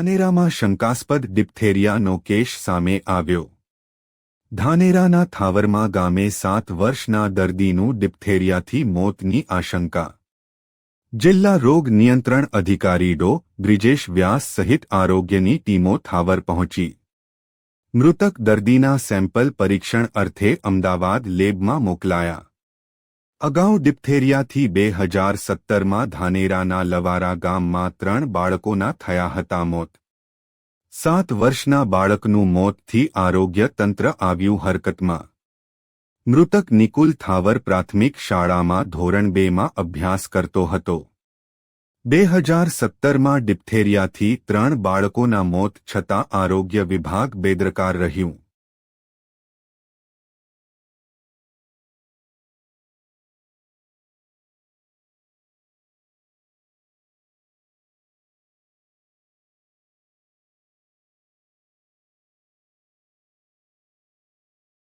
ધાનેરામાં શંકાસ્પદ ડિપ્થેરિયાનો કેસ સામે આવ્યો। ધાનેરાના થાવરમાં ગામે 7 વર્ષના દર્દીનું ડિપ્થેરિયાથી મોતની આશંકા। જિલ્લા રોગ નિયંત્રણ અધિકારી ડો. બ્રિજેશ વ્યાસ સહિત આરોગ્યની ટીમો થાવર પહોંચી મૃતક દર્દીના સેમ્પલ પરીક્ષણ અર્થે અમદાવાદ લેબમાં મોકલાયા। અગાઉ ડિપ્થેરિયાથી 2017માં ધાનેરાના લવારા ગામમાં 3 બાળકોના થયા હતા મોત। 7 વર્ષના બાળકનું મોતથી આરોગ્ય તંત્ર આવ્યું હરકતમાં। મૃતક નિકુલ થાવર પ્રાથમિક શાળામાં ધોરણ 2માં અભ્યાસ કરતો હતો। 2017માં ડિપ્થેરિયાથી 3 બાળકોના મોત છતાં આરોગ્ય વિભાગ બેદરકાર રહ્યું।